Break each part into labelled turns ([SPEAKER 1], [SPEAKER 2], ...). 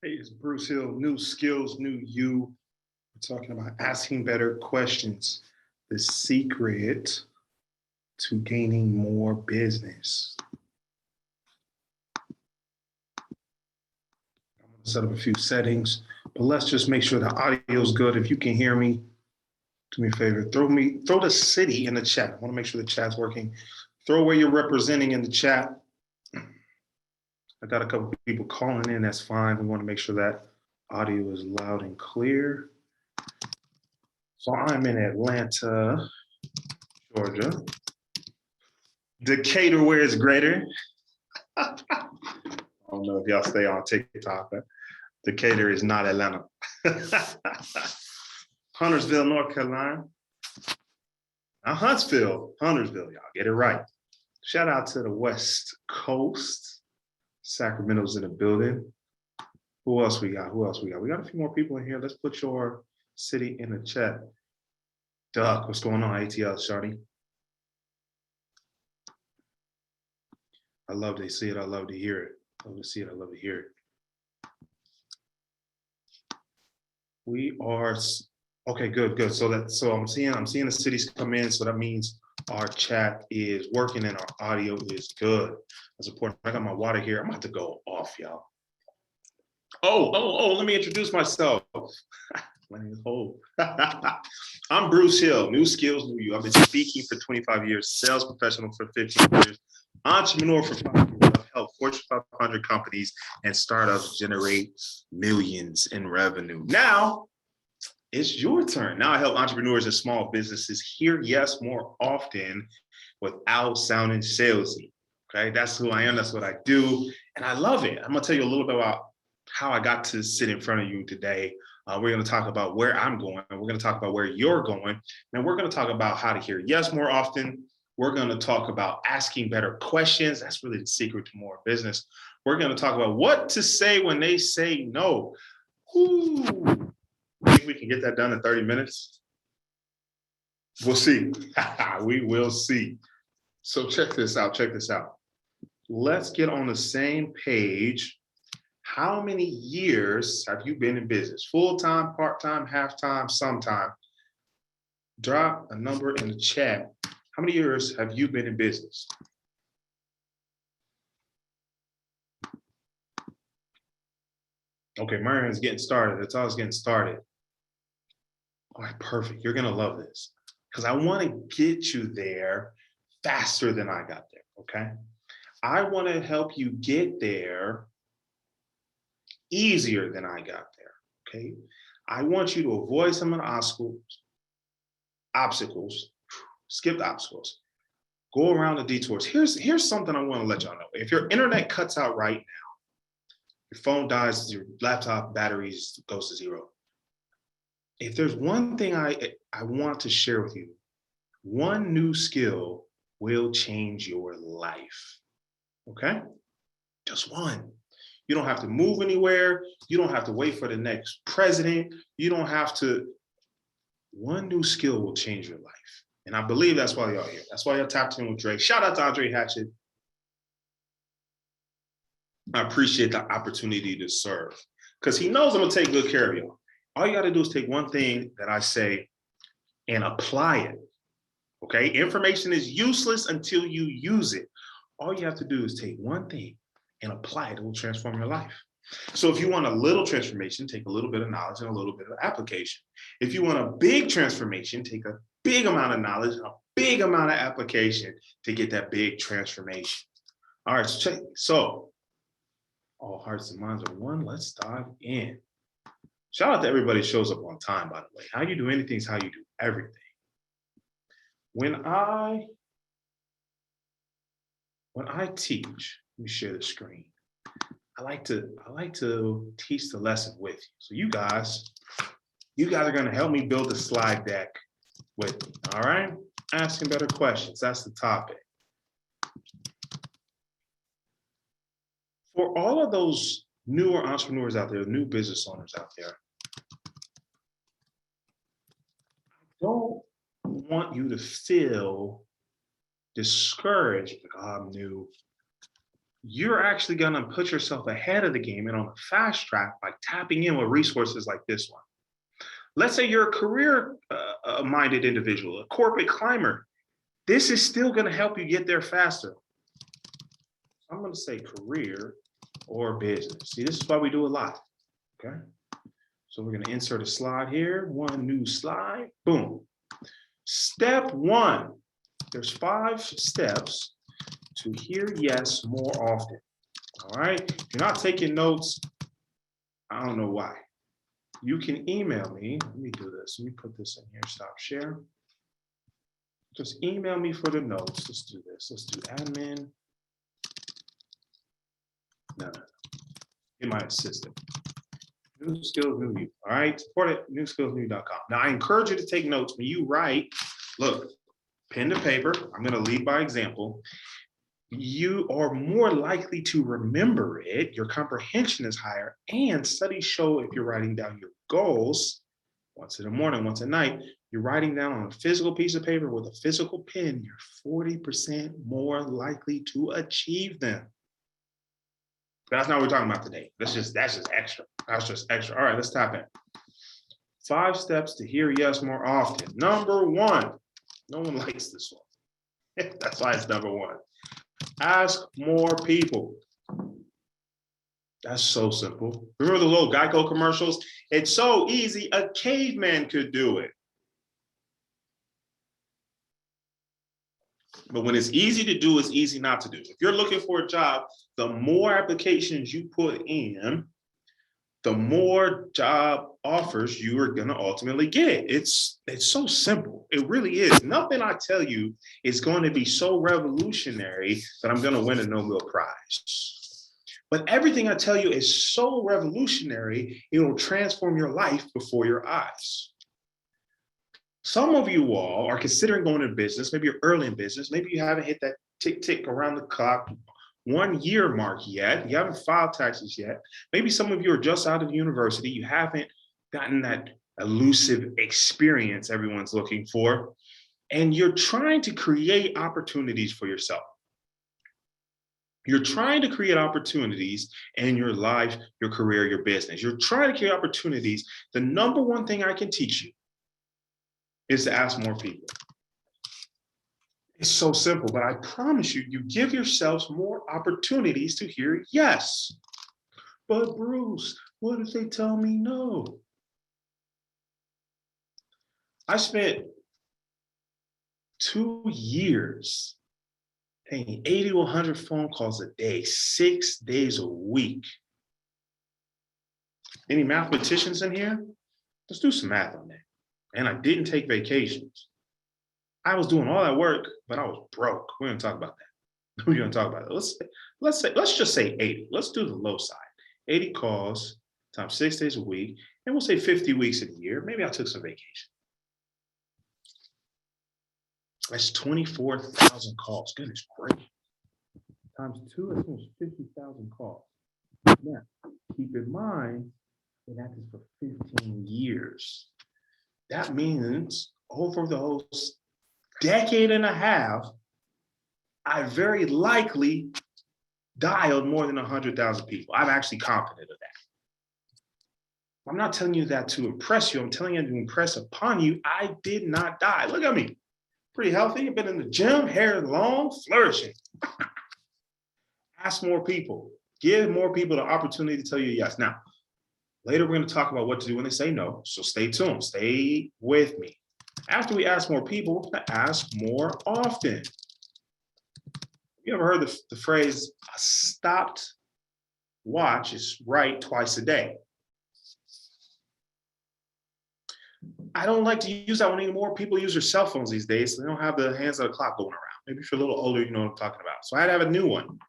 [SPEAKER 1] Hey, it's Bruce Hill. New skills, new you. We're talking about asking better questions. The secret to gaining more business. I'm going to set up a few settings, but let's just make sure the audio is good. If you can hear me, do me a favor. Throw the city in the chat. I want to make sure the chat's working. Throw where you're representing in the chat. I got a couple people calling in. That's fine. We want to make sure that audio is loud and clear. So I'm in Atlanta, Georgia. Decatur, where it's greater. I don't know if y'all stay on TikTok, but Decatur is not Atlanta. Huntersville, North Carolina. Not Huntsville, y'all get it right. Shout out to the West Coast. Sacramento's in the building. Who else we got? We got a few more people in here. Let's put your city in the chat. Duck, what's going on? ATL, Shawty. I love to see it. I love to hear it. I love to see it. I love to hear it. We are okay. Good. So I'm seeing the cities come in. So that means our chat is working and our audio is good. That's important. I got my water here. I'm about to go off, y'all. Oh, let me introduce myself. My name is Hope. I'm Bruce Hill, new skills, new you. I've been speaking for 25 years, sales professional for 15 years, entrepreneur for 5 years. I've helped Fortune 500 companies and startups generate millions in revenue. Now, it's your turn. Now I help entrepreneurs and small businesses hear yes more often without sounding salesy. Okay, that's who I am. That's what I do. And I love it. I'm going to tell you a little bit about how I got to sit in front of you today. We're going to talk about where I'm going. We're going to talk about where you're going. And we're going to talk about how to hear yes more often. We're going to talk about asking better questions. That's really the secret to more business. We're going to talk about what to say when they say no. Ooh. Think we can get that done in 30 minutes? We'll see. We will see. So check this out. Let's get on the same page. How many years have you been in business? Full-time, part-time, half-time, sometime? Drop a number in the chat. How many years have you been in business? Okay, Marian's getting started. That's all it's getting started. All right, perfect. You're gonna love this because I want to get you there faster than I got there, okay? I want to help you get there easier than I got there, okay? I want you to avoid some of the obstacles, skip the obstacles, go around the detours. Here's something I want to let y'all know. If your internet cuts out right now, your phone dies, your laptop batteries goes to zero. If there's one thing I want to share with you, one new skill will change your life, okay? Just one. You don't have to move anywhere. You don't have to wait for the next president. You don't have to. One new skill will change your life. And I believe that's why y'all here. That's why y'all tapped in with Dre. Shout out to Andre Hatchett. I appreciate the opportunity to serve because he knows I'm gonna take good care of you. All you gotta do is take one thing that I say and apply it, okay? Information is useless until you use it. All you have to do is take one thing and apply it. It will transform your life. So if you want a little transformation, take a little bit of knowledge and a little bit of application. If you want a big transformation, take a big amount of knowledge and a big amount of application to get that big transformation. All right, so check. So all hearts and minds are one. Let's dive in. Shout out to everybody who shows up on time, by the way. How you do anything is how you do everything. When I teach, let me share the screen. I like to teach the lesson with you. So you guys are gonna help me build a slide deck with me, all right? Asking better questions, that's the topic. For all of those newer entrepreneurs out there, new business owners out there, I don't want you to feel discouraged, like, oh, I'm new. you're actually going to put yourself ahead of the game and on the fast track by tapping in with resources like this one. Let's say you're a career-minded individual, a corporate climber. This is still going to help you get there faster. I'm going to say career or business. See, this is why we do a lot. Okay. So we're going to insert a slide here. One new slide. Boom. Step one. There's 5 steps to hear yes more often. All right. If you're not taking notes, I don't know why. You can email me. Let me do this. Let me put this in here. Stop share. Just email me for the notes. Let's do this. Let's do admin. No. Get my assistant. New skills, new you. All right. Support at newskillsnew.com. Now, I encourage you to take notes when you write. Look, pen to paper. I'm going to lead by example. You are more likely to remember it. Your comprehension is higher. And studies show if you're writing down your goals once in the morning, once at night, you're writing down on a physical piece of paper with a physical pen, you're 40% more likely to achieve them. But that's not what we're talking about today. That's just extra. That's just extra. All right, let's tap in. 5 steps to hear yes more often. Number 1, no one likes this one. That's why it's number 1. Ask more people. That's so simple. Remember the little Geico commercials? It's so easy, a caveman could do it. But when it's easy to do, it's easy not to do. If you're looking for a job, the more applications you put in, the more job offers you are going to ultimately get. It's so simple. It really is. Nothing I tell you is going to be so revolutionary that I'm going to win a Nobel Prize. But everything I tell you is so revolutionary, it will transform your life before your eyes. Some of you all are considering going into business. Maybe you're early in business. Maybe you haven't hit that tick around the clock 1 year mark yet. You haven't filed taxes yet. Maybe some of you are just out of university. You haven't gotten that elusive experience everyone's looking for. And you're trying to create opportunities for yourself. You're trying to create opportunities in your life, your career, your business. You're trying to create opportunities. The number 1 thing I can teach you is to ask more people. It's so simple, but I promise you, you give yourselves more opportunities to hear yes. But Bruce, what if they tell me no? I spent 2 years paying 80 to 100 phone calls a day, 6 days a week. Any mathematicians in here? Let's do some math on that. And I didn't take vacations. I was doing all that work, but I was broke. We're gonna talk about that. We're gonna talk about it. Let's just say 80. Let's do the low side. 80 calls times 6 days a week, and we'll say 50 weeks in a year. Maybe I took some vacation. That's 24,000 calls. Goodness gracious. Times 2, that's almost 50,000 calls. Now, keep in mind, that is for 15 years. That means over those decade and a half, I very likely dialed more than 100,000 people. I'm actually confident of that. I'm not telling you that to impress you. I'm telling you to impress upon you. I did not die. Look at me. Pretty healthy. I've been in the gym, hair long, flourishing. Ask more people. Give more people the opportunity to tell you yes. Now, later we're going to talk about what to do when they say no. So stay tuned. Stay with me. After we ask more people, we're going to ask more often. You ever heard the phrase, a stopped watch is right twice a day? I don't like to use that one anymore. People use their cell phones these days, so they don't have the hands of the clock going around. Maybe if you're a little older, you know what I'm talking about. So I had to have a new one.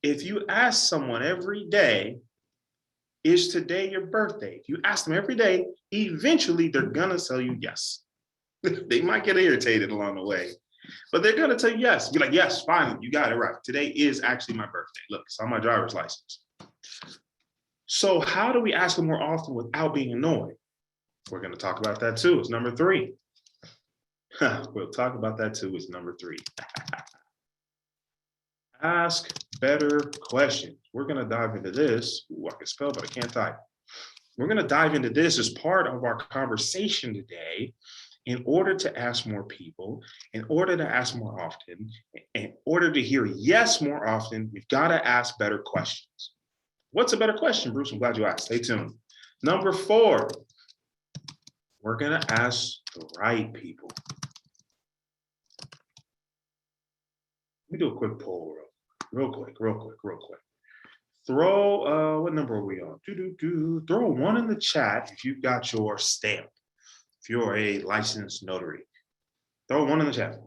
[SPEAKER 1] If you ask someone every day, is today your birthday? If you ask them every day, eventually they're going to tell you yes. They might get irritated along the way, but they're going to tell you yes. Be like, yes, finally, you got it right. Today is actually my birthday. Look, it's on my driver's license. So how do we ask them more often without being annoying? We're going to talk about that too. It's number 3. We'll talk about that too. It's number 3. Ask better questions. We're going to dive into this. Ooh, I can spell, but I can't type. We're going to dive into this as part of our conversation today. In order to ask more people, in order to ask more often, in order to hear yes more often, we've got to ask better questions. What's a better question, Bruce? I'm glad you asked. Stay tuned. Number 4, we're going to ask the right people. Let me do a quick poll real quick. Throw, what number are we on? Throw a 1 in the chat if you've got your stamp. If you're a licensed notary, throw 1 in the chat.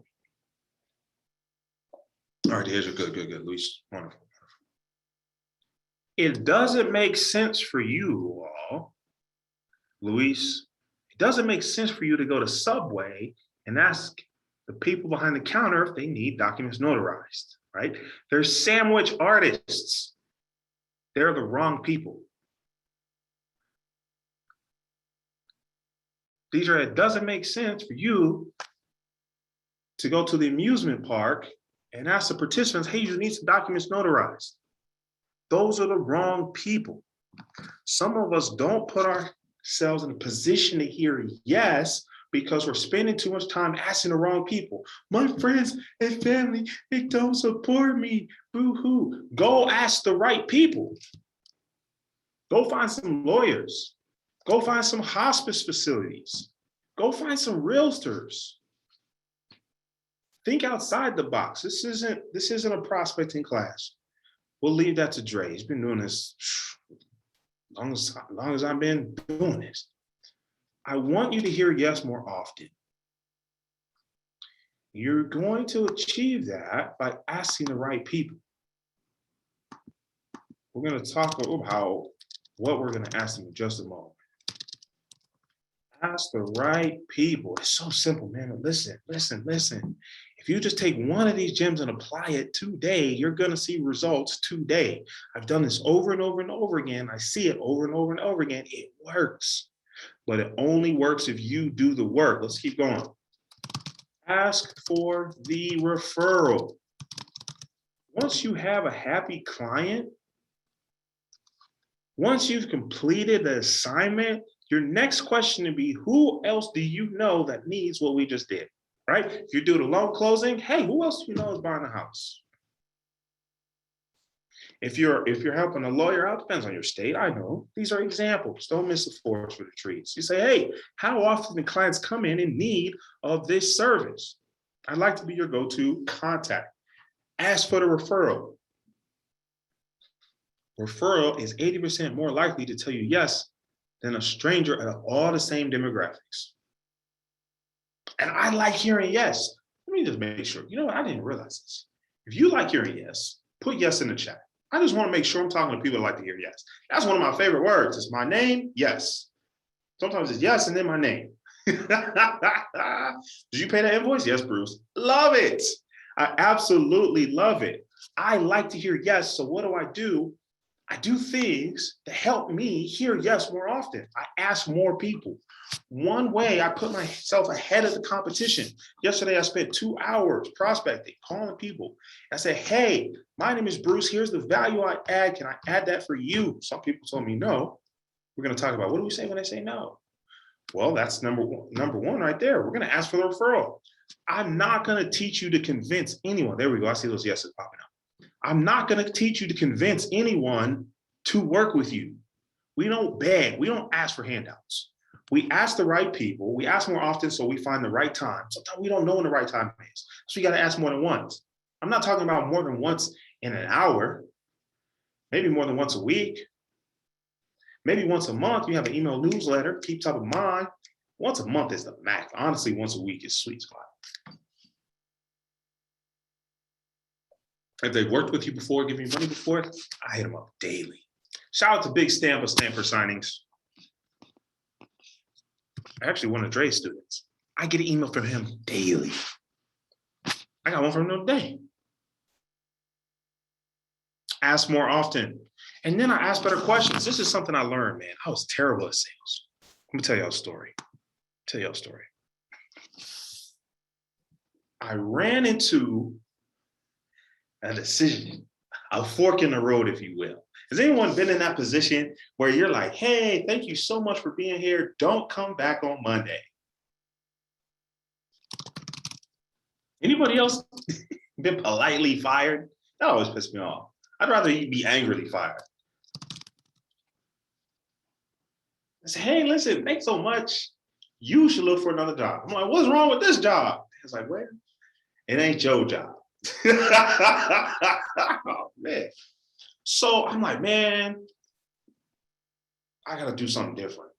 [SPEAKER 1] All right, here's a good. Luis, wonderful. It doesn't make sense for you all, Luis, it doesn't make sense for you to go to Subway and ask the people behind the counter if they need documents notarized, right? They're sandwich artists. They're the wrong people. It doesn't make sense for you to go to the amusement park and ask the participants, hey, you need some documents notarized. Those are the wrong people. Some of us don't put ourselves in a position to hear yes because we're spending too much time asking the wrong people. My friends and family, they don't support me. Boo-hoo. Go ask the right people. Go find some lawyers. Go find some hospice facilities. Go find some realtors. Think outside the box. This isn't a prospecting class. We'll leave that to Dre. He's been doing this as long as I've been doing this. I want you to hear yes more often. You're going to achieve that by asking the right people. We're going to talk about what we're going to ask them in just a moment. Ask the right people. It's so simple, man. Listen. If you just take one of these gems and apply it today, you're going to see results today. I've done this over and over and over again. I see it over and over and over again. It works, but it only works if you do the work. Let's keep going. Ask for the referral. Once you have a happy client, once you've completed the assignment, your next question would be, who else do you know that needs what we just did, right? If you do the loan closing, hey, who else do you know is buying a house? If you're helping a lawyer out, depends on your state, I know. These are examples. Don't miss the forest for the trees. You say, hey, how often do clients come in need of this service? I'd like to be your go-to contact. Ask for the referral. Referral is 80% more likely to tell you yes than a stranger of all the same demographics. And I like hearing yes. Let me just make sure. You know what? I didn't realize this. If you like hearing yes, put yes in the chat. I just want to make sure I'm talking to people that like to hear yes. That's one of my favorite words. It's my name, yes. Sometimes it's yes and then my name. Did you pay that invoice? Yes, Bruce. Love it. I absolutely love it. I like to hear yes. So what do? I do things to help me hear yes more often. I ask more people. One way I put myself ahead of the competition. Yesterday, I spent 2 hours prospecting, calling people. I said, hey, my name is Bruce. Here's the value I add. Can I add that for you? Some people told me no. We're going to talk about what do we say when they say no? Well, that's number one right there. We're going to ask for the referral. I'm not going to teach you to convince anyone. There we go. I see those yeses popping up. I'm not going to teach you to convince anyone to work with you. We don't beg. We don't ask for handouts. We ask the right people. We ask more often so we find the right time. Sometimes we don't know when the right time is. So we got to ask more than once. I'm not talking about more than once in an hour, maybe more than once a week, maybe once a month. You have an email newsletter, keep top of mind. Once a month is the max. Honestly, once a week is sweet spot. If they've worked with you before, give me money before, I hit them up daily. Shout out to Big Stamp of Stanford Signings. Actually, one of Dre's students. I get an email from him daily. I got one from him today. Ask more often. And then I ask better questions. This is something I learned, man. I was terrible at sales. Let me tell y'all a story. I ran into a decision, a fork in the road, if you will. Has anyone been in that position where you're like, hey, thank you so much for being here. Don't come back on Monday. Anybody else been politely fired? That always pisses me off. I'd rather you be angrily fired. I say, hey, listen, thanks so much. You should look for another job. I'm like, what's wrong with this job? It's like, well, it ain't your job. Oh, man. So I'm like, man, I got to do something different.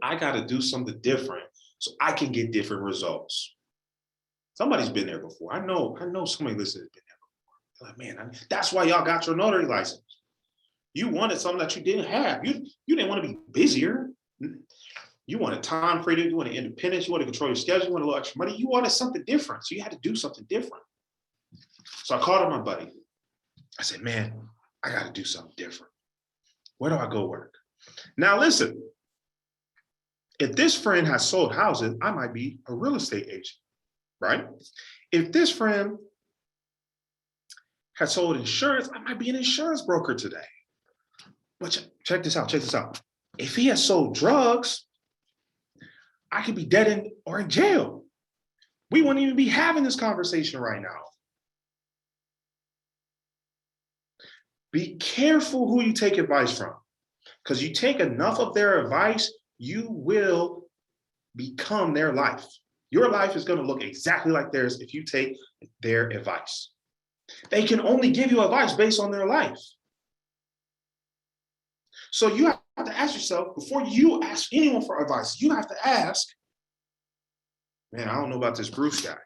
[SPEAKER 1] I got to do something different so I can get different results. Somebody's been there before. I know somebody listening has been there before. They're like, man, that's why y'all got your notary license. You wanted something that you didn't have. You didn't want to be busier. You wanted time freedom. You wanted independence. You wanted to control your schedule. You wanted a little extra money. You wanted something different. So you had to do something different. So I called up my buddy. I said, man, I got to do something different. Where do I go work? Now, listen, if this friend has sold houses, I might be a real estate agent, right? If this friend has sold insurance, I might be an insurance broker today. But check this out, If he has sold drugs, I could be dead or in jail. We wouldn't even be having this conversation right now. Be careful who you take advice from, because you take enough of their advice, you will become their life. Your life is going to look exactly like theirs if you take their advice. They can only give you advice based on their life. So you have to ask yourself, before you ask anyone for advice, you have to ask, man, I don't know about this Bruce guy.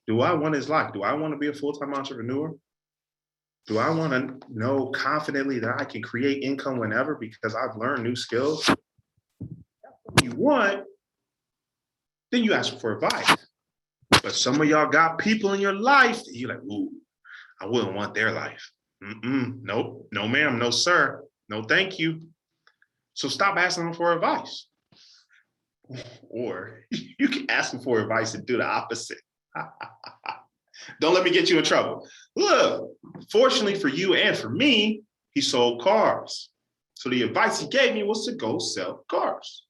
[SPEAKER 1] Do I want his life? Do I want to be a full-time entrepreneur? Do I want to know confidently that I can create income whenever because I've learned new skills? If you want, then you ask for advice. But some of y'all got people in your life that you're like, ooh, I wouldn't want their life. Nope, no ma'am, no sir, no thank you. So stop asking them for advice. Or you can ask them for advice and do the opposite. Don't let me get you in trouble. Look, fortunately for you and for me, he sold cars. So the advice he gave me was to go sell cars.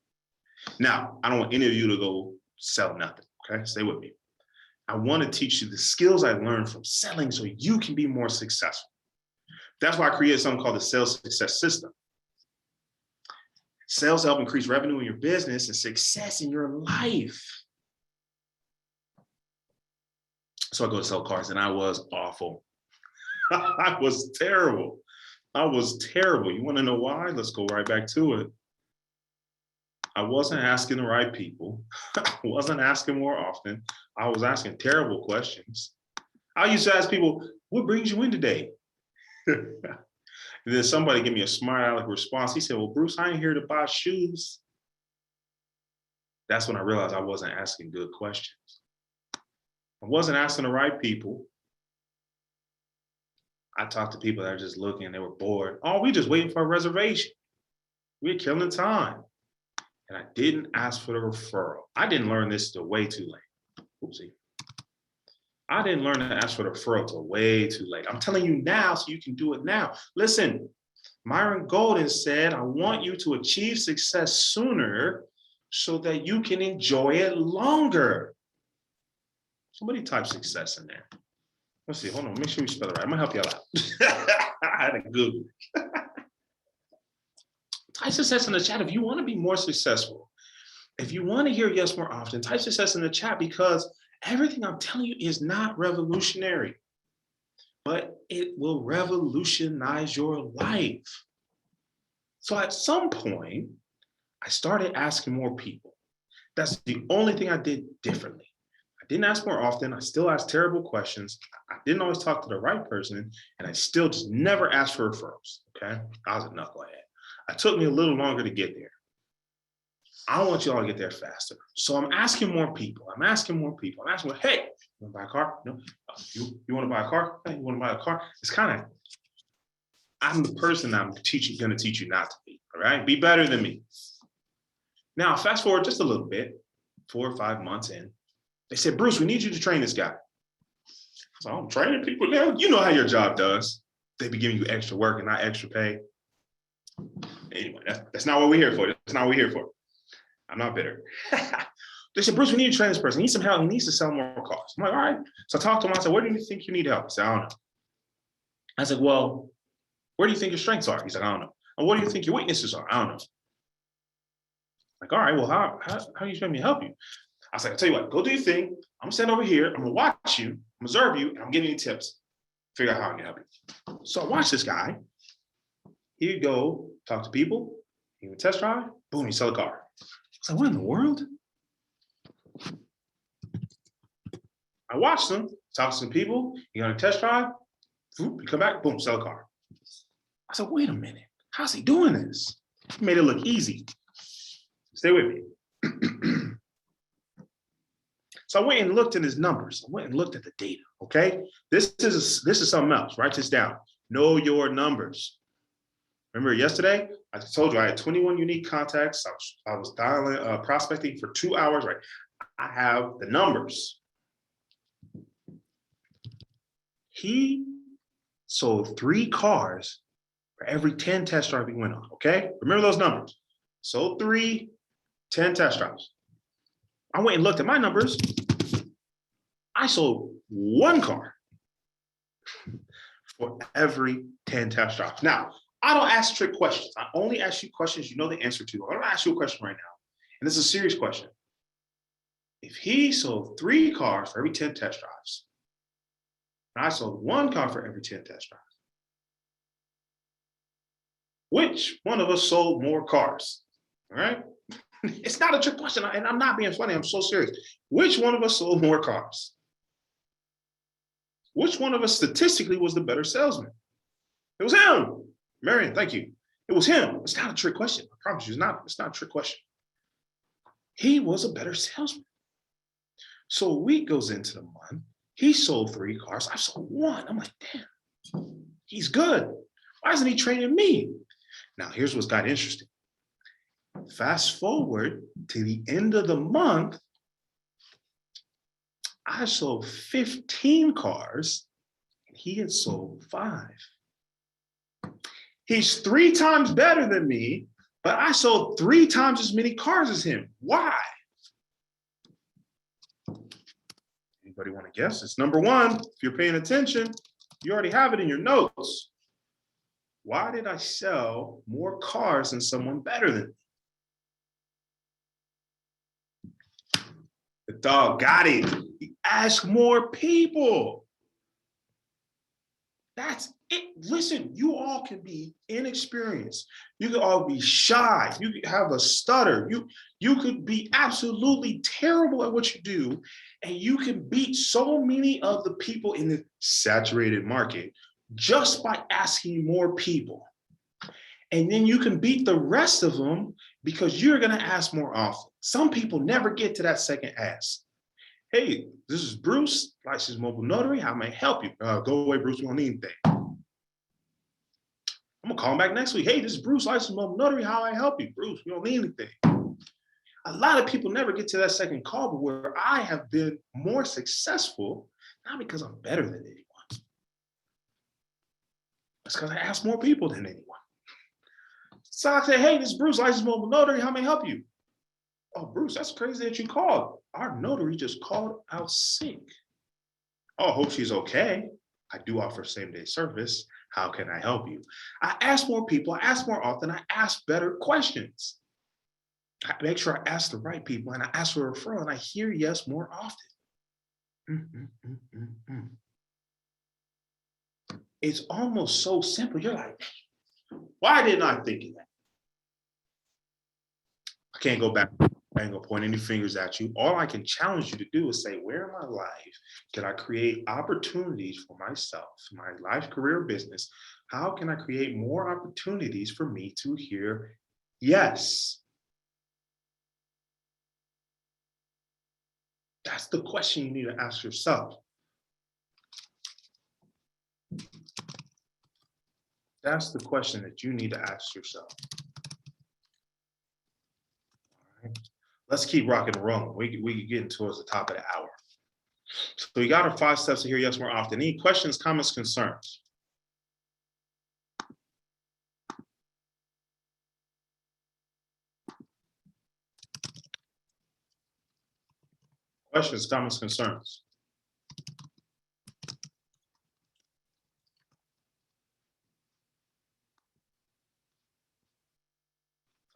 [SPEAKER 1] Now, I don't want any of you to go sell nothing, okay? Stay with me. I want to teach you the skills I learned from selling so you can be more successful. That's why I created something called the Sales Success System. Sales help increase revenue in your business and success in your life. So I go to sell cars and I was awful. I was terrible. You want to know why? Let's go right back to it. I wasn't asking the right people. I wasn't asking more often. I was asking terrible questions. I used to ask people, what brings you in today? And then somebody gave me a smart aleck response. He said, well, Bruce, I ain't here to buy shoes. That's when I realized I wasn't asking good questions. I wasn't asking the right people. I talked to people that are just looking and they were bored. Oh, we just waiting for a reservation. We're killing time. And I didn't ask for the referral. I didn't learn this till way too late. Oopsie. I didn't learn to ask for the referral till way too late. I'm telling you now so you can do it now. Listen, Myron Golden said, I want you to achieve success sooner so that you can enjoy it longer. Somebody type success in there. Let's see, hold on, make sure we spell it right. I'm gonna help y'all out. I had to Google. Type success in the chat if you want to be more successful. If you want to hear yes more often, type success in the chat, because everything I'm telling you is not revolutionary, but it will revolutionize your life. So at some point, I started asking more people. That's the only thing I did differently. I didn't ask more often. I still asked terrible questions. I didn't always talk to the right person, and I still just never asked for referrals, okay? I was a knucklehead. It took me a little longer to get there. I want you all to get there faster. So I'm asking more people. I'm asking, hey, you want to buy a car? No. You want to buy a car? Hey, you want to buy a car? It's kind of, I'm the person I'm going to teach you not to be, all right? Be better than me. Now, fast forward just a little bit, 4 or 5 months in, they said, Bruce, we need you to train this guy. So I'm training people now. You know how your job does. They be giving you extra work and not extra pay. Anyway, that's not what we're here for. That's not what we're here for. I'm not bitter. They said, Bruce, we need to train this person. He needs some help. He needs to sell more cars. I'm like, all right. So I talked to him. I said, where do you think you need help? He said, I don't know. I said, well, where do you think your strengths are? He's like, I don't know. And what do you think your weaknesses are? I don't know. Like, all right, well, how are you expect me to help you? I was like, I'll tell you what, go do your thing. I'm gonna stand over here. I'm gonna watch you, I'm observe you, and I'm giving you tips. Figure out how I can help you. So I watch this guy. He'd go talk to people. He would test drive. Boom, he sell a car. I was like, what in the world? I watched him talk to some people. He got a test drive. Boom, he come back. Boom, sell a car. I said, wait a minute. How's he doing this? He made it look easy. Stay with me. So I went and looked at his numbers. I went and looked at the data, okay? This is something else. Write this down. Know your numbers. Remember yesterday, I told you I had 21 unique contacts. I was dialing, prospecting for 2 hours, right? I have the numbers. He sold 3 cars for every 10 test drives he went on, okay? Remember those numbers. Sold 3, 10 test drives. I went and looked at my numbers. I sold 1 car for every 10 test drives. Now, I don't ask trick questions. I only ask you questions you know the answer to. I'm gonna ask you a question right now, and this is a serious question. If he sold 3 cars for every 10 test drives, and I sold 1 car for every 10 test drives, which one of us sold more cars? All right? It's not a trick question, and I'm not being funny. I'm so serious. Which one of us sold more cars? Which one of us statistically was the better salesman? It was him. Marion, thank you. It was him. It's not a trick question. I promise you, it's not a trick question. He was a better salesman. So a week goes into the month. He sold 3 cars. I sold 1. I'm like, damn, he's good. Why isn't he training me? Now, here's what's got interesting. Fast forward to the end of the month, I sold 15 cars, and he had sold 5. He's 3 times better than me, but I sold 3 times as many cars as him. Why? Anybody want to guess? It's number 1. If you're paying attention, you already have it in your notes. Why did I sell more cars than someone better than me? The dog got it. He asked more people. That's it. Listen, you all can be inexperienced. You could all be shy. You could have a stutter. You could be absolutely terrible at what you do, and you can beat so many of the people in the saturated market just by asking more people. And then you can beat the rest of them because you're going to ask more often. Some people never get to that second ask. Hey, this is Bruce, licensed mobile notary. How may I help you? Go away, Bruce. We don't need anything. I'm going to call him back next week. Hey, this is Bruce, licensed mobile notary. How may I help you? Bruce, we don't need anything. A lot of people never get to that second call, but where I have been more successful, not because I'm better than anyone. It's because I ask more people than anyone. So I say, hey, this is Bruce, licensed mobile notary. How may I help you? Oh, Bruce, that's crazy that you called. Our notary just called out sick. Oh, hope she's okay. I do offer same-day service. How can I help you? I ask more people. I ask more often. I ask better questions. I make sure I ask the right people, and I ask for a referral, and I hear yes more often. It's almost so simple. You're like, why didn't I think of that? I can't go back. I ain't gonna point any fingers at you. All I can challenge you to do is say, where in my life can I create opportunities for myself, my life, career, business? How can I create more opportunities for me to hear yes? That's the question you need to ask yourself. That's the question that you need to ask yourself. Let's keep rocking and rolling. We getting towards the top of the hour. So we got our 5 steps to hear yes more often. Any questions, comments, concerns? Questions, comments, concerns?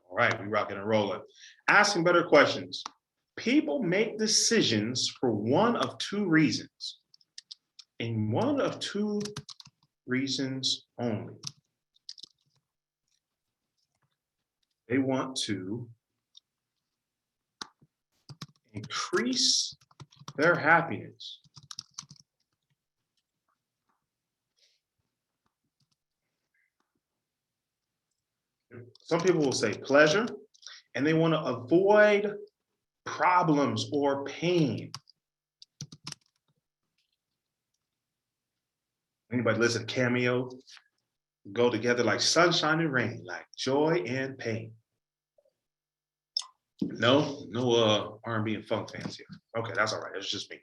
[SPEAKER 1] All right, we rocking and rolling. Asking better questions. People make decisions for one of 2 reasons. And one of 2 reasons only. They want to increase their happiness. Some people will say pleasure, and they want to avoid problems or pain. Anybody listen to Cameo? Go together like sunshine and rain, like joy and pain. No R&B and funk fans here. Okay, that's all right. It's just me.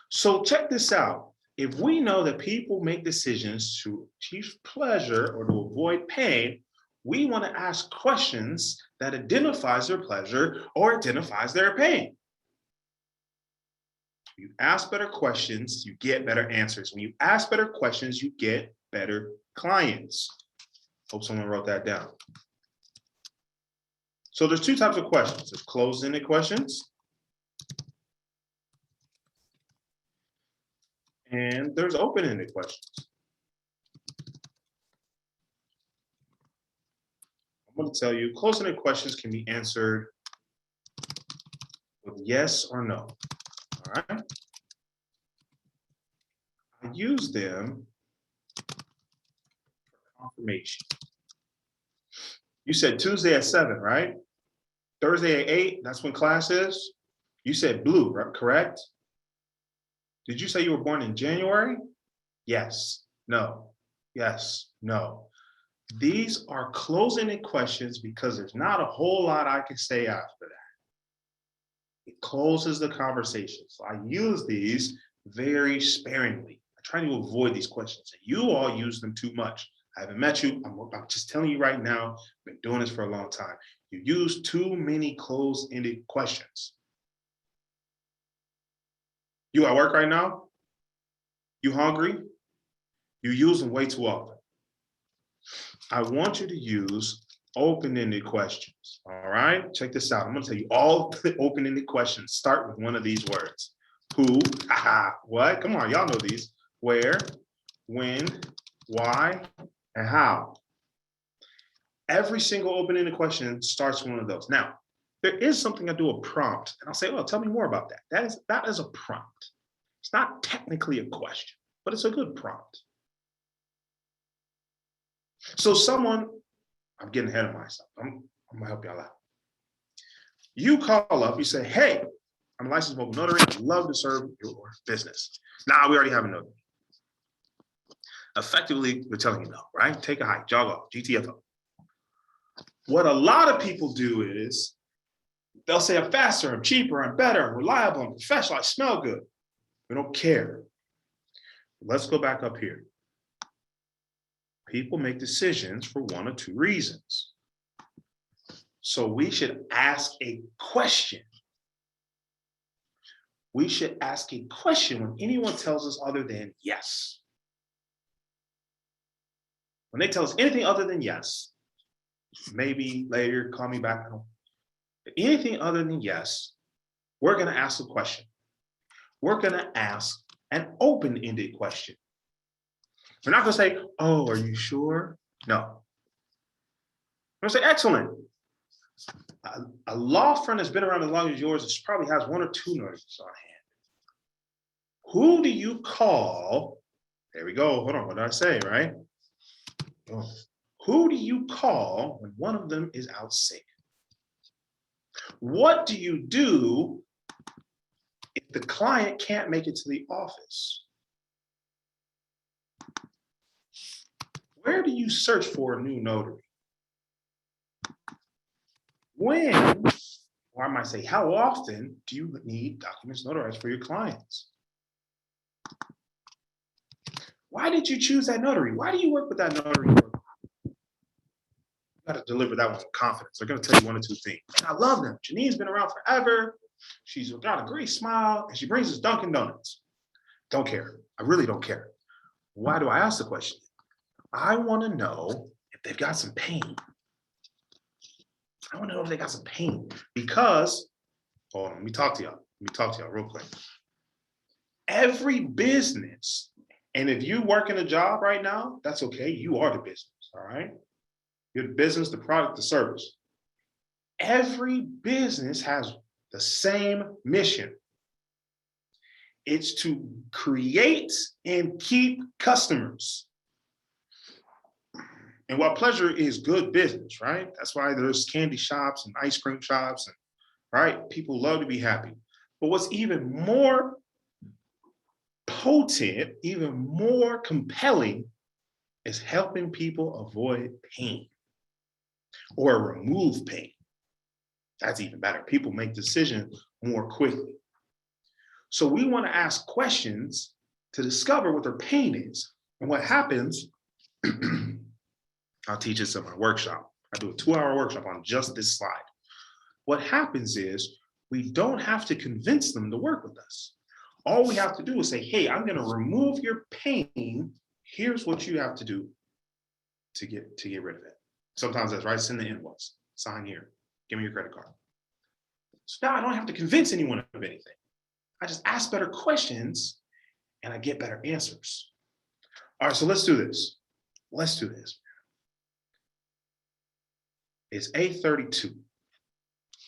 [SPEAKER 1] So check this out. If we know that people make decisions to achieve pleasure or to avoid pain, we want to ask questions that identifies their pleasure or identifies their pain. You ask better questions, you get better answers. When you ask better questions, you get better clients. Hope someone wrote that down. So there's 2 types of questions. There's closed-ended questions, and there's open-ended questions. I'm going to tell you, closed-ended questions can be answered with yes or no. All right. I use them for confirmation. You said Tuesday at 7, right? Thursday at 8, that's when class is. You said blue, right? Correct? Did you say you were born in January? Yes, no, yes, no. These are closing-ended questions because there's not a whole lot I can say after that. It closes the conversation. So I use these very sparingly. I try to avoid these questions. You all use them too much. I haven't met you. I'm just telling you right now, I've been doing this for a long time. You use too many closed-ended questions. You at work right now? You hungry? You use them way too often. I want you to use open-ended questions. All right, check this out. I'm gonna tell you all the open-ended questions. Start with one of these words. Who, haha, what? Come on, y'all know these. Where, when, why, and how. Every single open-ended question starts with one of those. Now, there is something I do a prompt, and I'll say, well, tell me more about that. That is a prompt. It's not technically a question, but it's a good prompt. So someone, I'm getting ahead of myself. I'm gonna help y'all out. You call up, you say, hey, I'm a licensed mobile notary. I'd love to serve your business. Nah, we already have a notary. Effectively, we're telling you no, right? Take a hike, jog off, GTFO. What a lot of people do is they'll say I'm faster, I'm cheaper, I'm better, I'm reliable, I'm professional, I smell good. We don't care. Let's go back up here. People make decisions for one or two reasons. So we should ask a question. We should ask a question when anyone tells us other than yes. When they tell us anything other than yes, maybe later, call me back. Anything other than yes, we're going to ask a question. We're going to ask an open-ended question. We're not going to say, oh, are you sure? No. We're going to say, excellent. A law firm that's been around as long as yours probably has one or two notaries on hand. Who do you call? There we go. Hold on. What did I say, right? Oh. Who do you call when one of them is out sick? What do you do if the client can't make it to the office? Where do you search for a new notary? When Or I might say, how often do you need documents notarized for your clients? Why did you choose that notary? Why do you work with that notary? You got to deliver that one with confidence. They're going to tell you one or two things. Man, I love them. Janine's been around forever. She's got a great smile, and she brings us Dunkin' Donuts. Don't care. I really don't care. Why do I ask the question? I want to know if they've got some pain. I want to know if they got some pain because, hold on, let me talk to y'all real quick. Every business, and if you work in a job right now, that's okay. You are the business, all right? You're the business, the product, the service. Every business has the same mission. It's to create and keep customers. And while pleasure is good business, right? That's why there's candy shops and ice cream shops, and right? People love to be happy. But what's even more potent, even more compelling, is helping people avoid pain or remove pain. That's even better. People make decisions more quickly. So we want to ask questions to discover what their pain is. And what happens, I'll teach this in my workshop. I do a 2-hour workshop on just this slide. What happens is we don't have to convince them to work with us. All we have to do is say, hey, I'm going to remove your pain. Here's what you have to do to get rid of it. Sometimes that's right, send the invoice, sign here, give me your credit card. So now I don't have to convince anyone of anything. I just ask better questions and I get better answers. All right, so let's do this. Let's do this. It's 8:32.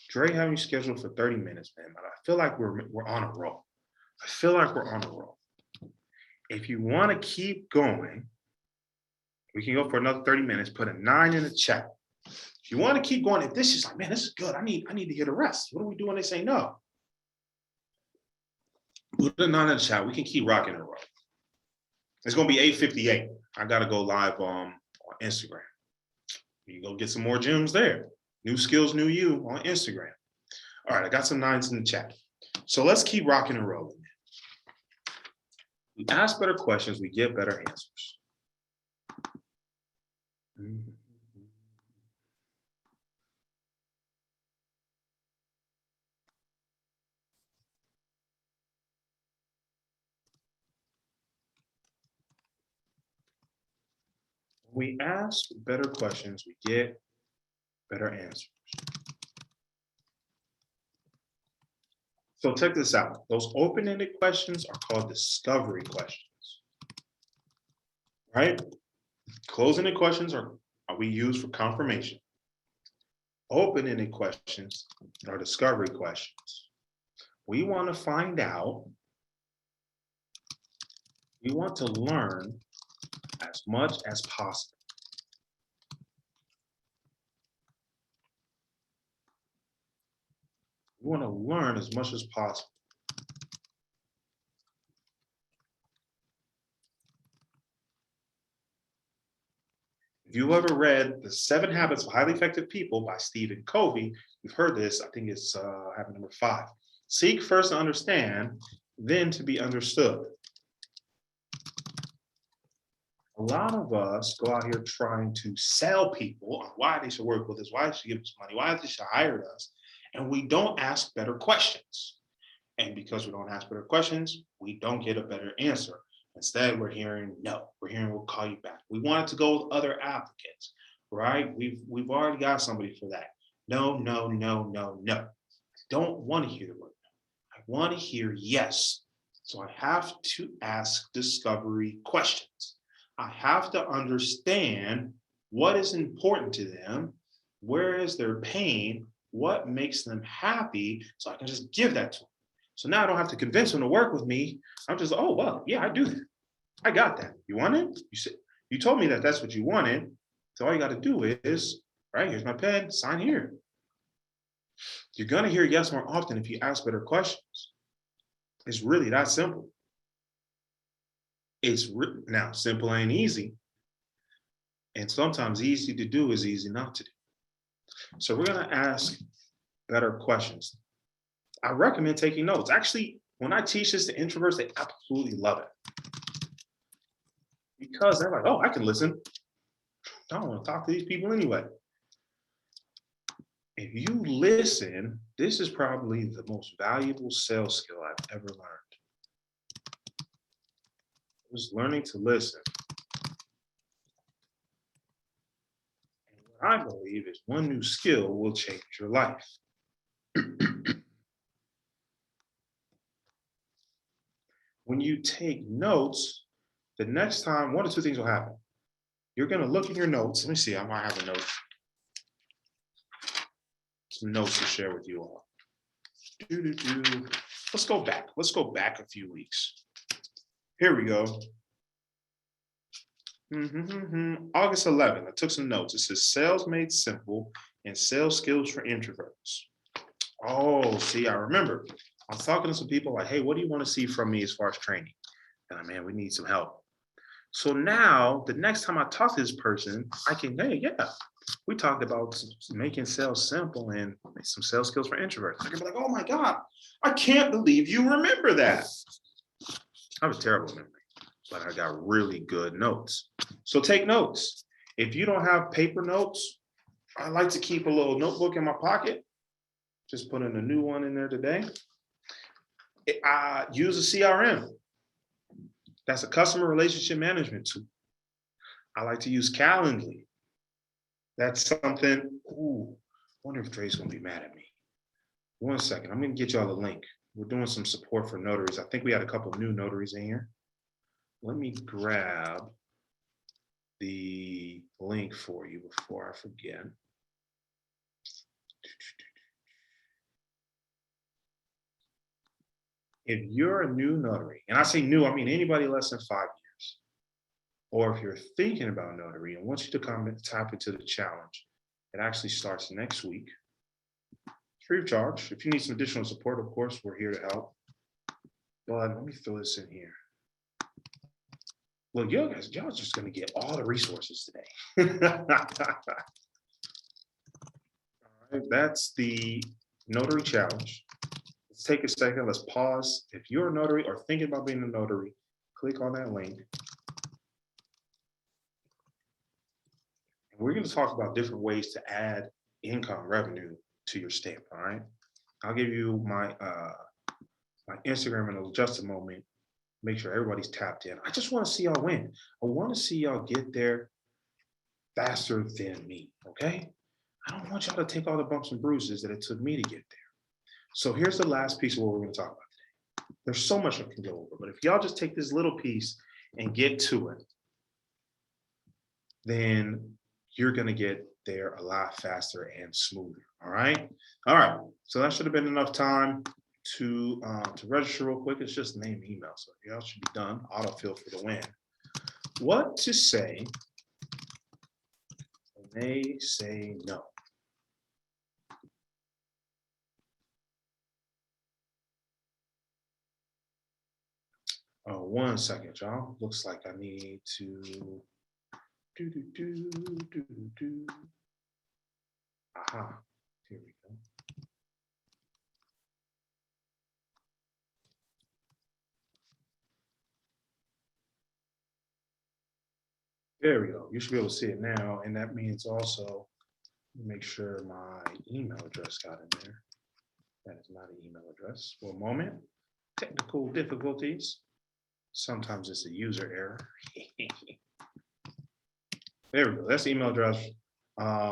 [SPEAKER 1] Dre having you scheduled for 30 minutes, man. But I feel like we're on a roll. I feel like we're on a roll. If you want to keep going, we can go for another 30 minutes, put a 9 in the chat. If you want to keep going, if this is like, man, this is good. I need to hear the rest. What do we do when they say no? Put a 9 in the chat. We can keep rocking and rolling. It's going to be 8:58. I got to go live on Instagram. You go get some more gems there. New skills, new you on Instagram. All right, I got some 9s in the chat. So let's keep rocking and rolling. We ask better questions, we get better answers. We ask better questions, we get better answers. So check this out. Those open-ended questions are called discovery questions, right? Closing-ended questions are we use for confirmation. Open-ended questions are discovery questions. We want to find out, we want to learn as much as possible. We want to learn as much as possible. If you've ever read The 7 Habits of Highly Effective People by Stephen Covey, you've heard this. I think it's habit number 5. Seek first to understand, then to be understood. A lot of us go out here trying to sell people on why they should work with us, why they should give us money, why they should hire us, and we don't ask better questions. And because we don't ask better questions, we don't get a better answer. Instead, we're hearing no. We're hearing we'll call you back. We wanted to go with other applicants, right? We've already got somebody for that. No, no, no, no, no. I don't want to hear the word no. I want to hear yes. So I have to ask discovery questions. I have to understand what is important to them, where is their pain, what makes them happy, so I can just give that to them. So now I don't have to convince them to work with me. I'm just, oh, well, yeah, I do that. I got that. You want it? You told me that that's what you wanted. So all you got to do is, right, here's my pen, sign here. You're going to hear yes more often if you ask better questions. It's really that simple. Now, simple ain't easy. And sometimes easy to do is easy not to do. So we're going to ask better questions. I recommend taking notes. Actually, when I teach this to introverts, they absolutely love it because they're like, oh, I can listen. I don't want to talk to these people anyway. If you listen, this is probably the most valuable sales skill I've ever learned. Just learning to listen. And what I believe is one new skill will change your life. When you take notes, the next time, one or two things will happen. You're going to look in your notes. Let me see, I might have a note. Some notes to share with you all. Let's go back. Let's go back a few weeks. Here we go. August 11th, I took some notes. It says sales made simple and sales skills for introverts. Oh, see, I remember. I was talking to some people like, hey, what do you want to see from me as far as training? And I'm, man, we need some help. So now the next time I talk to this person, I can, hey, yeah, we talked about making sales simple and some sales skills for introverts. I can be like, oh my God, I can't believe you remember that. I have a terrible memory, but I got really good notes. So take notes. If you don't have paper notes, I like to keep a little notebook in my pocket. Just put in a new one in there today. I use a CRM. That's a customer relationship management tool. I like to use Calendly. That's something, ooh, I wonder if Dre's gonna be mad at me. 1 second, I'm gonna get y'all a link. We're doing some support for notaries. I think we had a couple of new notaries in here. Let me grab the link for you before I forget. If you're a new notary, and I say new, I mean anybody less than 5 years, or if you're thinking about notary and wants you to come and tap into the challenge, it actually starts next week. It's free of charge. If you need some additional support, of course, we're here to help. But let me throw this in here. Well, y'all just gonna get all the resources today. All right, that's the notary challenge. Let's take a second, let's pause. If you're a notary or thinking about being a notary, click on that link. And we're gonna talk about different ways to add income revenue to your stamp, all right? I'll give you my Instagram in just a moment. Make sure everybody's tapped in. I just wanna see y'all win. I wanna see y'all get there faster than me, okay? I don't want y'all to take all the bumps and bruises that it took me to get there. So here's the last piece of what we're going to talk about today. There's so much I can go over, but if y'all just take this little piece and get to it, then you're going to get there a lot faster and smoother. All right. All right. So that should have been enough time to register real quick. It's just name, email. So y'all should be done. Autofill for the win. What to say when they say no? Oh, 1 second, y'all. Looks like I need to do. Aha, here we go. There we go. You should be able to see it now. And that means also make sure my email address got in there. That is not an email address. For a moment. Technical difficulties. Sometimes it's a user error. There we go. That's the email address.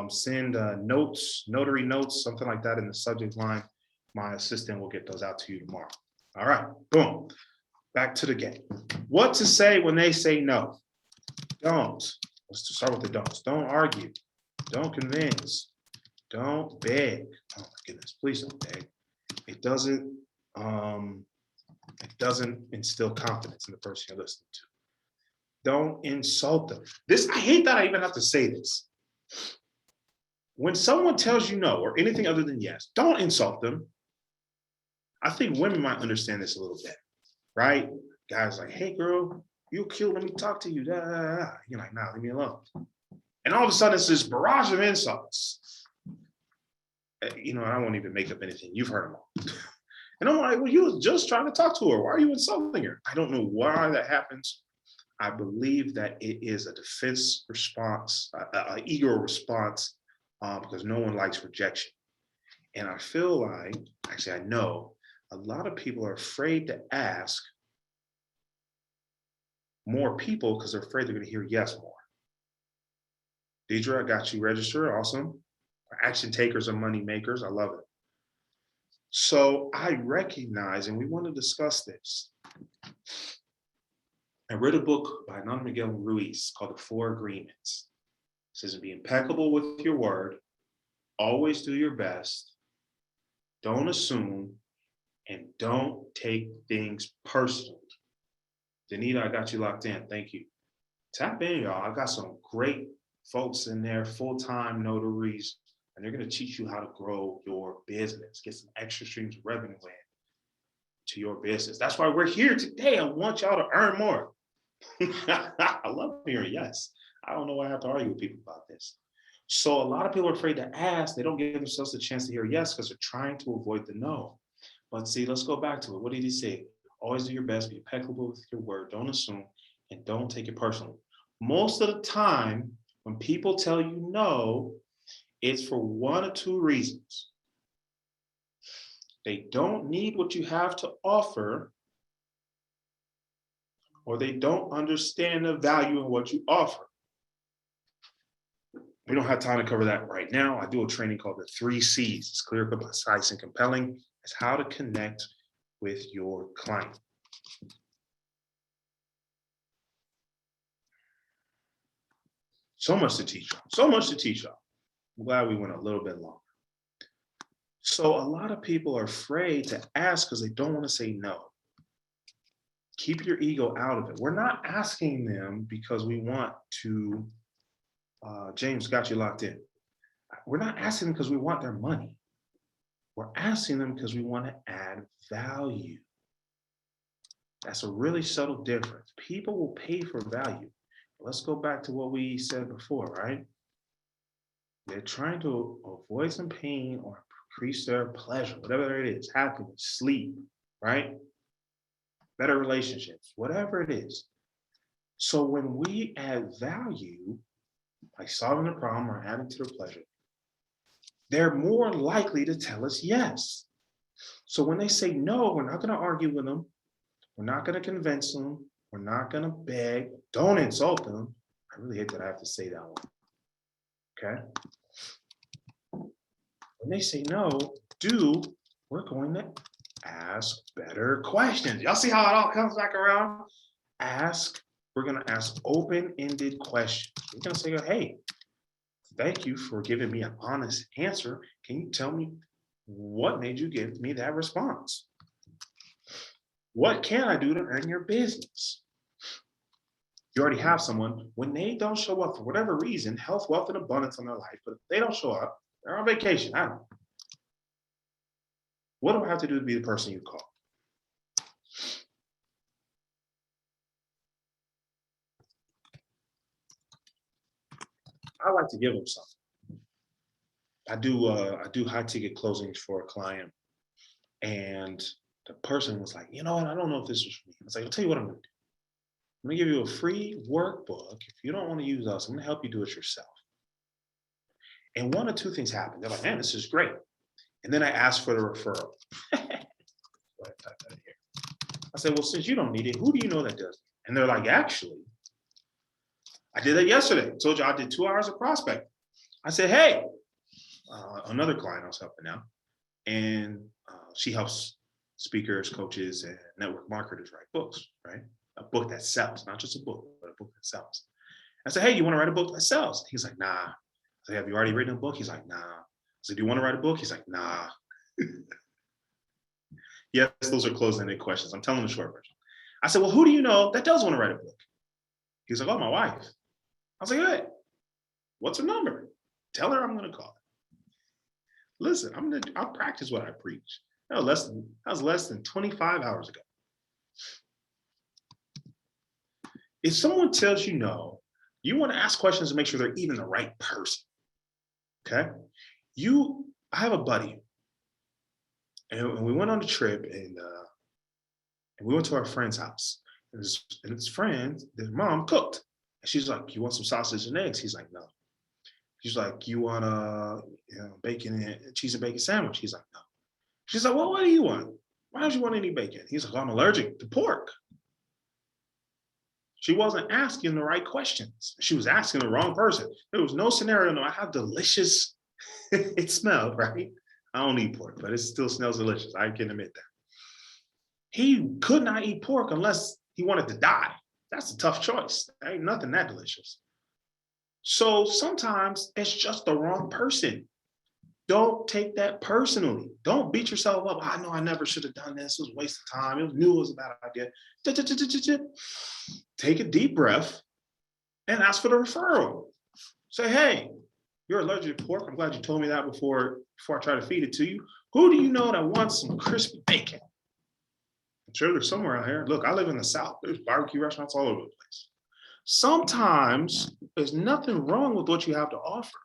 [SPEAKER 1] Send notes, notary notes, something like that in the subject line. My assistant will get those out to you tomorrow. All right, boom. Back to the game. What to say when they say no? Don't. Let's start with the don'ts. Don't argue. Don't convince. Don't beg. Oh my goodness, please don't beg. It doesn't instill confidence in the person you're listening to. Don't insult them. I hate that I even have to say this. When someone tells you no or anything other than yes, don't insult them. I think women might understand this a little bit, right? Guys like, hey girl, you're cute, let me talk to you. You're like, nah, leave me alone. And all of a sudden it's this barrage of insults. I won't even make up anything. You've heard them all. And I'm like, well, you was just trying to talk to her. Why are you insulting her? I don't know why that happens. I believe that it is a defense response, an ego response, because no one likes rejection. And I feel like, actually, I know a lot of people are afraid to ask more people because they're afraid they're going to hear yes more. Deidre, I got you registered. Awesome. Action takers are money makers. I love it. So I recognize, and we want to discuss this. I read a book by Ana Miguel Ruiz called The Four Agreements. It says, be impeccable with your word, always do your best, don't assume, and don't take things personally. Danita, I got you locked in. Thank you. Tap in, y'all. I got some great folks in there, full-time notaries, and they're going to teach you how to grow your business, get some extra streams of revenue in to your business. That's why we're here today. I want y'all to earn more. I love hearing yes. I don't know why I have to argue with people about this. So a lot of people are afraid to ask. They don't give themselves a chance to hear yes because they're trying to avoid the no. But see, let's go back to it. What did he say? Always do your best, be impeccable with your word, don't assume, and don't take it personally. Most of the time, when people tell you no, it's for one or two reasons. They don't need what you have to offer, or they don't understand the value of what you offer. We don't have time to cover that right now. I do a training called the 3 C's. It's clear, concise, and compelling. It's how to connect with your client. So much to teach y'all. So much to teach y'all. I'm glad we went a little bit longer. So a lot of people are afraid to ask because they don't want to say no. Keep your ego out of it. We're not asking them because we want to, James got you locked in. We're not asking them because we want their money. We're asking them because we want to add value. That's a really subtle difference. People will pay for value. Let's go back to what we said before, right? They're trying to avoid some pain or increase their pleasure, whatever it is, happiness, sleep, right? Better relationships, whatever it is. So when we add value, like solving a problem or adding to their pleasure, they're more likely to tell us yes. So when they say no, we're not going to argue with them. We're not going to convince them. We're not going to beg. Don't insult them. I really hate that I have to say that one. Okay? When they say no, we're going to ask better questions. Y'all see how it all comes back around? We're going to ask open-ended questions. We're going to say, hey, thank you for giving me an honest answer. Can you tell me what made you give me that response? What can I do to earn your business? You already have someone, when they don't show up for whatever reason, health, wealth, and abundance in their life, but if they don't show up, they're on vacation. I don't know. What do I have to do to be the person you call? I like to give them something. I do high ticket closings for a client, and the person was like, you know what? I don't know if this was for me. I was like, I'll tell you what I'm gonna do. I'm gonna give you a free workbook. If you don't want to use us, I'm gonna help you do it yourself. And one or two things happened. They're like, man, this is great. And then I asked for the referral. I said, well, since you don't need it, who do you know that does? And they're like, actually, I did that yesterday. I told you I did 2 hours of prospecting. I said, hey, another client I was helping out, and she helps speakers, coaches, and network marketers write books, right? A book that sells, not just a book, but a book that sells. I said, hey, you want to write a book that sells? He's like, nah. I said, have you already written a book? He's like, nah. I said, do you want to write a book? He's like, nah. Yes, those are closed-ended questions. I'm telling the short version. I said, well, who do you know that does want to write a book? He's like, oh, my wife. I was like, hey, what's her number? Tell her I'm going to call her. Listen, I'll practice what I preach. That was less than 25 hours ago. If someone tells you no, you want to ask questions to make sure they're even the right person. Okay? I have a buddy, and we went on a trip, and we went to our friend's house. And his friend, his mom cooked. And she's like, "You want some sausage and eggs?" He's like, "No." She's like, "You want a bacon and cheese and bacon sandwich?" He's like, "No." She's like, "Well, what do you want? Why don't you want any bacon?" He's like, "I'm allergic to pork." She wasn't asking the right questions. She was asking the wrong person. There was no scenario, no matter how delicious it smelled, right? I don't eat pork, but it still smells delicious. I can admit that. He could not eat pork unless he wanted to die. That's a tough choice. There ain't nothing that delicious. So sometimes it's just the wrong person. Don't take that personally. Don't beat yourself up. I know I never should have done this. It was a waste of time. It knew it was a bad idea. Take a deep breath and ask for the referral. Say, "Hey, you're allergic to pork. I'm glad you told me that before I try to feed it to you. Who do you know that wants some crispy bacon?" I'm sure there's somewhere out here. Look, I live in the South. There's barbecue restaurants all over the place. Sometimes there's nothing wrong with what you have to offer.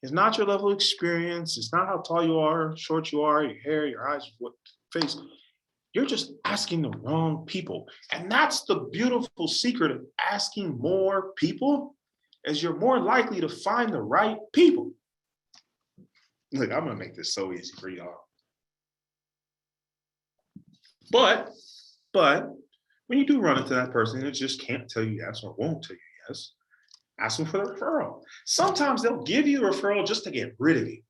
[SPEAKER 1] It's not your level of experience. It's not how tall you are, short you are, your hair, your eyes, what face. You're just asking the wrong people. And that's the beautiful secret of asking more people, is you're more likely to find the right people. Look, I'm gonna make this so easy for y'all. But when you do run into that person that just can't tell you yes or won't tell you yes, ask them for the referral. Sometimes they'll give you a referral just to get rid of you.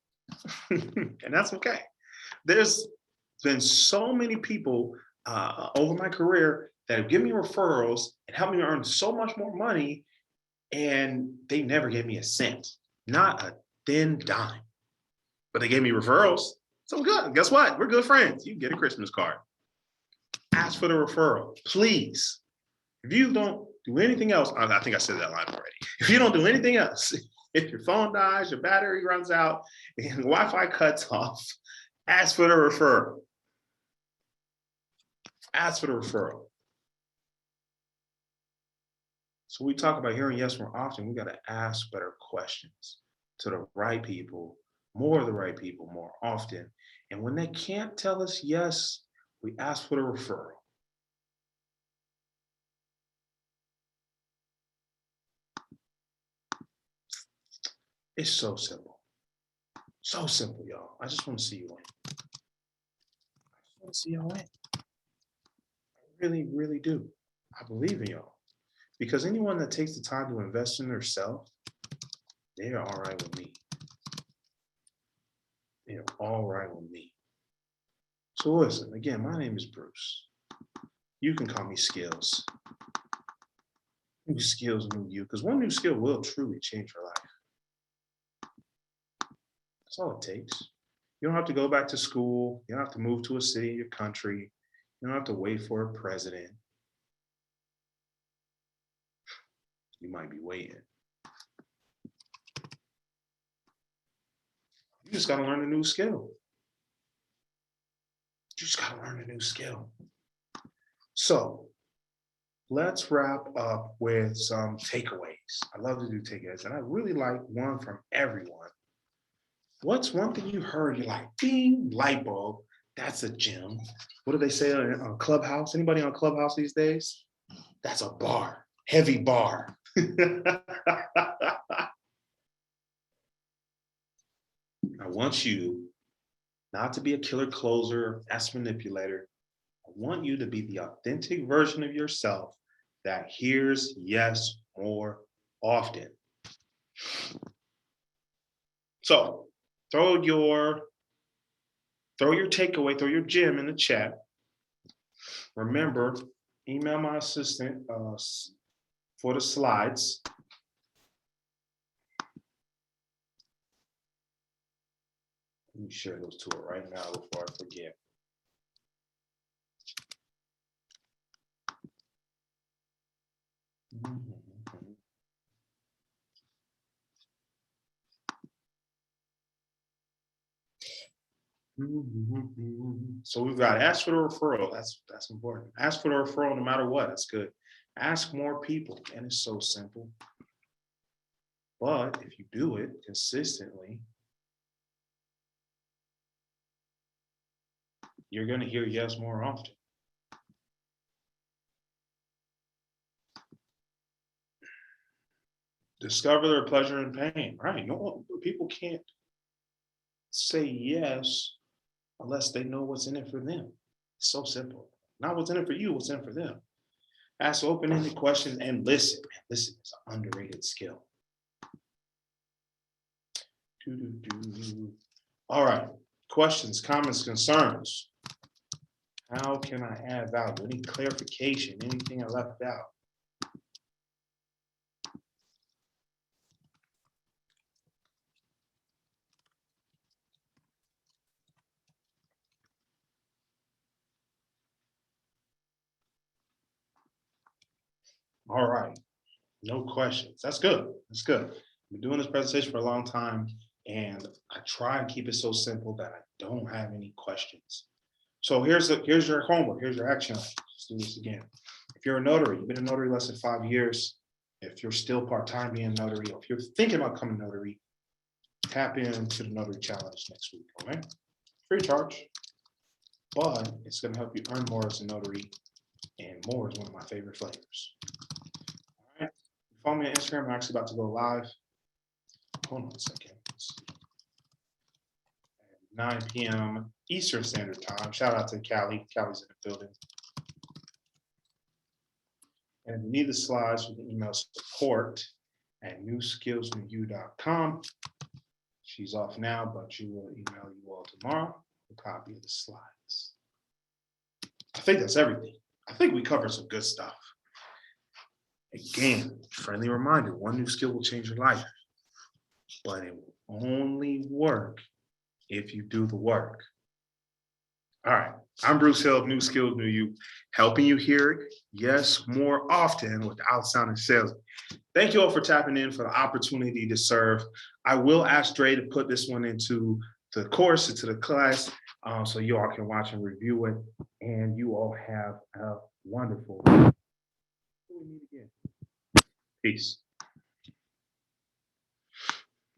[SPEAKER 1] And that's okay. There's been so many people over my career that have given me referrals and helped me earn so much more money, and they never gave me a cent, not a thin dime. But they gave me referrals. So we're good. Guess what? We're good friends. You can get a Christmas card. Ask for the referral, please. If you don't do anything else, I think I said that line already. If you don't do anything else, if your phone dies, your battery runs out, and Wi-Fi cuts off, ask for the referral. Ask for the referral. So we talk about hearing yes more often. We got to ask better questions to the right people, more of the right people, more often. And when they can't tell us yes, we ask for the referral. It's so simple. So simple, y'all. I just want to see you win. I just want to see y'all win. I really, really do. I believe in y'all. Because anyone that takes the time to invest in themselves, they are all right with me. They are all right with me. So listen, again, my name is Bruce. You can call me Skills. New skills, new you, because one new skill will truly change your life. That's all it takes. You don't have to go back to school. You don't have to move to a city, your country. You don't have to wait for a president. You might be waiting. You just got to learn a new skill. You just got to learn a new skill. So let's wrap up with some takeaways. I love to do takeaways, and I really like one from everyone. What's one thing you heard? You're like, ding, light bulb. That's a gem. What do they say on Clubhouse? Anybody on Clubhouse these days? That's a bar, heavy bar. I want you not to be a killer closer, ass manipulator. I want you to be the authentic version of yourself that hears yes more often. So throw your takeaway, throw your gem in the chat. Remember, email my assistant for the slides. Let me share those to her right now before I forget. So we've got ask for the referral. That's important. Ask for the referral no matter what. That's good. Ask more people, and it's so simple. But if you do it consistently, you're going to hear yes more often. Discover their pleasure and pain, right? No, people can't say yes unless they know what's in it for them. It's so simple. Not what's in it for you, what's in it for them. Ask open-ended questions and listen. Man, listen is an underrated skill. All right. Questions, comments, concerns. How can I add value? Any clarification? Anything I left out? All right. No questions. That's good. That's good. I've been doing this presentation for a long time, and I try and keep it so simple that I don't have any questions. So here's your homework. Here's your action. Let's do this again. If you're a notary, you've been a notary less than 5 years. If you're still part-time being a notary, or if you're thinking about becoming a notary, tap into the notary challenge next week. Okay, free of charge, but it's going to help you earn more as a notary, and more is one of my favorite flavors. All right, follow me on Instagram. I'm actually about to go live. Hold on a second. At 9 p.m. Eastern Standard Time. Shout out to Callie. Callie's in the building. And if you need the slides, you can email support@newskillsnewyou.com. She's off now, but she will email you all tomorrow a copy of the slides. I think that's everything. I think we covered some good stuff. Again, friendly reminder, one new skill will change your life, but it will only work if you do the work. All right, I'm Bruce Hill of New Skills, New You, helping you hear yes more often without sounding salesy. Thank you all for tapping in for the opportunity to serve. I will ask Dre to put this one into the course, into the class, so you all can watch and review it. And you all have a wonderful. Peace.